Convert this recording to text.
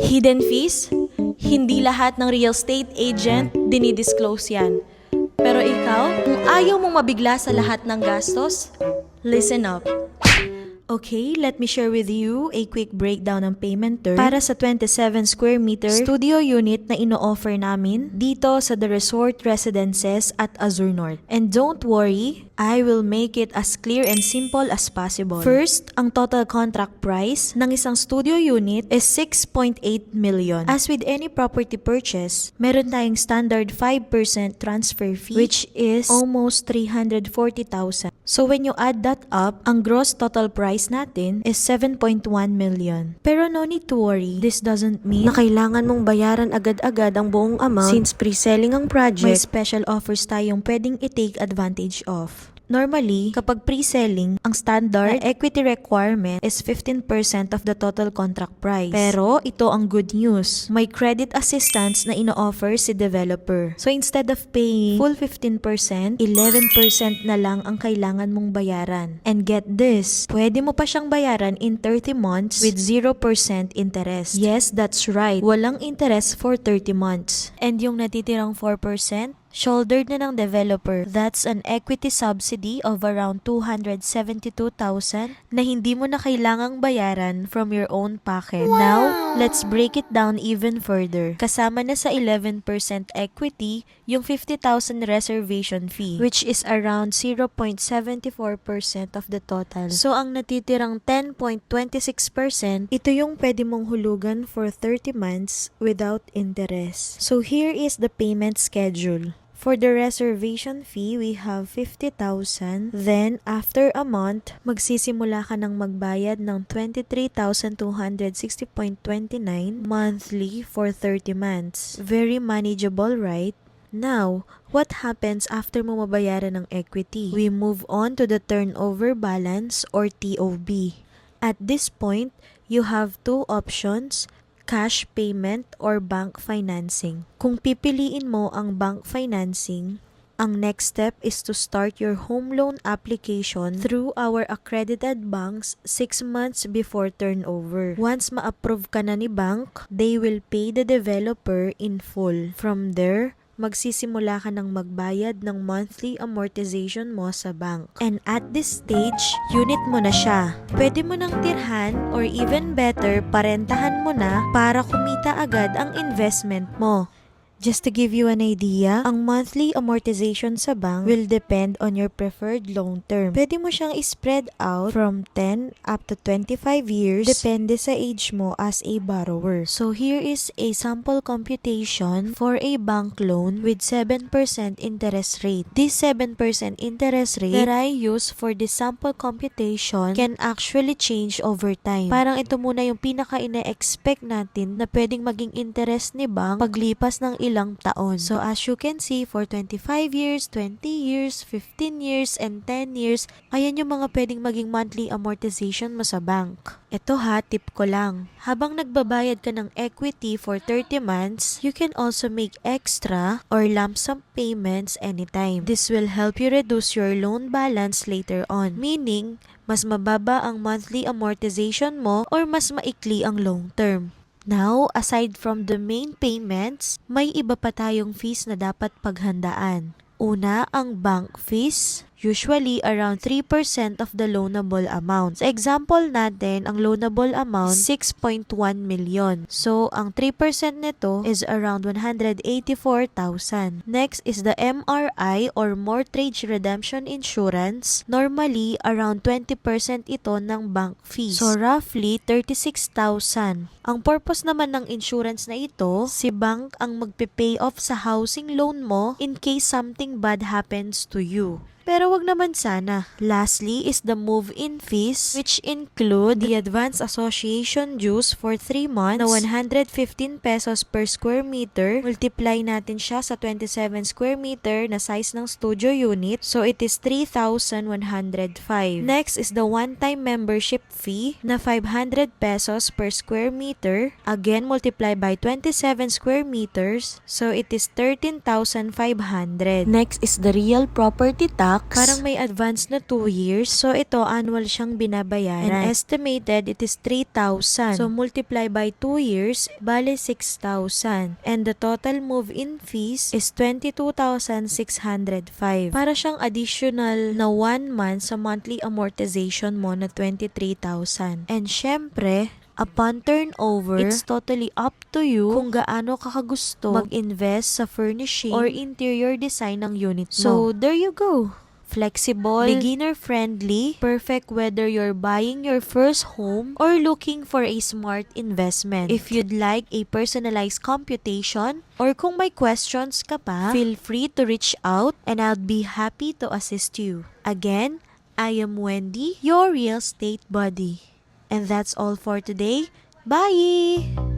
Hidden fees? Hindi lahat ng real estate agent dinidisclose yan. Pero ikaw, kung ayaw mong mabigla sa lahat ng gastos, listen up. Okay, let me share with you a quick breakdown ng payment term para sa 27 square meter studio unit na ino-offer namin dito sa The Resort Residences at Azure North. And don't worry, I will make it as clear and simple as possible. First, ang total contract price ng isang studio unit is 6.8 million. As with any property purchase, meron tayong standard 5% transfer fee which is almost 340,000. So when you add that up, ang gross total price natin is 7.1 million. Pero no need to worry, this doesn't mean na kailangan mong bayaran agad-agad ang buong amount since pre-selling ang project. May special offers tayong pwedeng i-take advantage of. Normally, kapag pre-selling, ang standard equity requirement is 15% of the total contract price. Pero ito ang good news. May credit assistance na ino-offer si developer. So instead of paying full 15%, 11% na lang ang kailangan mong bayaran. And get this, pwede mo pa siyang bayaran in 30 months with 0% interest. Yes, that's right. Walang interest for 30 months. And yung natitirang 4%, shouldered na ng developer. That's an equity subsidy of around 272,000 na hindi mo na kailangang bayaran from your own pocket. Wow! Now, let's break it down even further. Kasama na sa 11% equity yung 50,000 reservation fee, which is around 0.74% of the total. So, ang natitirang 10.26%, ito yung pwede mong hulugan for 30 months without interest. So, here is the payment schedule. For the reservation fee, we have 50,000. Then, after a month, magsisimula ka ng magbayad ng 23,260.29 monthly for 30 months. Very manageable, right? Now, what happens after mo mabayaran ng equity? We move on to the turnover balance or TOB. At this point, you have two options: cash payment or bank financing. Kung pipiliin mo ang bank financing, ang next step is to start your home loan application through our accredited banks 6 months before turnover. Once ma-approve ka na ni bank, they will pay the developer in full. From there, magsisimula ka ng magbayad ng monthly amortization mo sa bank. And at this stage, unit mo na siya. Pwede mo nang tirhan or even better, parentahan mo na para kumita agad ang investment mo. Just to give you an idea, ang monthly amortization sa bank will depend on your preferred loan term. Pwede mo siyang spread out from 10 up to 25 years, depende sa age mo as a borrower. So here is a sample computation for a bank loan with 7% interest rate. This 7% interest rate that I use for this sample computation can actually change over time. Parang ito muna yung pinaka-ina-expect natin na pwedeng maging interest ni bank paglipas ng ilang taon. So as you can see, for 25 years, 20 years, 15 years, and 10 years, ayan yung mga pwedeng maging monthly amortization mo sa bank. Ito ha, tip ko lang. Habang nagbabayad ka ng equity for 30 months, you can also make extra or lump sum payments anytime. This will help you reduce your loan balance later on. Meaning, mas mababa ang monthly amortization mo or mas maikli ang long term. Now, aside from the main payments, may iba pa tayong fees na dapat paghandaan. Una, ang bank fees. Usually, around 3% of the loanable amount. Sa example natin, ang loanable amount, 6.1 million. So, ang 3% nito is around 184,000. Next is the MRI or Mortgage Redemption Insurance. Normally, around 20% ito ng bank fees. So, roughly, 36,000. Ang purpose naman ng insurance na ito, si bank ang magpe-pay off sa housing loan mo in case something bad happens to you. Pero wag naman sana. Lastly is the move-in fees, which include the advance association dues for 3 months na 115 pesos per square meter. Multiply natin siya sa 27 square meter na size ng studio unit. So it is 3,105. Next is the one-time membership fee na 500 pesos per square meter. Again, multiply by 27 square meters. So it is 13,500. Next is the real property tax, tax, parang may advance na 2 years. So, ito, annual siyang binabayaran. And estimated, it is 3,000. So, multiply by 2 years, bale 6,000. And the total move-in fees is 22,605. Para siyang additional na 1 month sa monthly amortization mo na 23,000. And syempre, upon turnover, it's totally up to you kung gaano ka kagusto mag-invest sa furnishing or interior design ng unit mo. So, there you go. Flexible, beginner-friendly, perfect whether you're buying your first home or looking for a smart investment. If you'd like a personalized computation or kung may questions ka pa, feel free to reach out and I'll be happy to assist you. Again, I am Wendy, your real estate buddy. And that's all for today. Bye!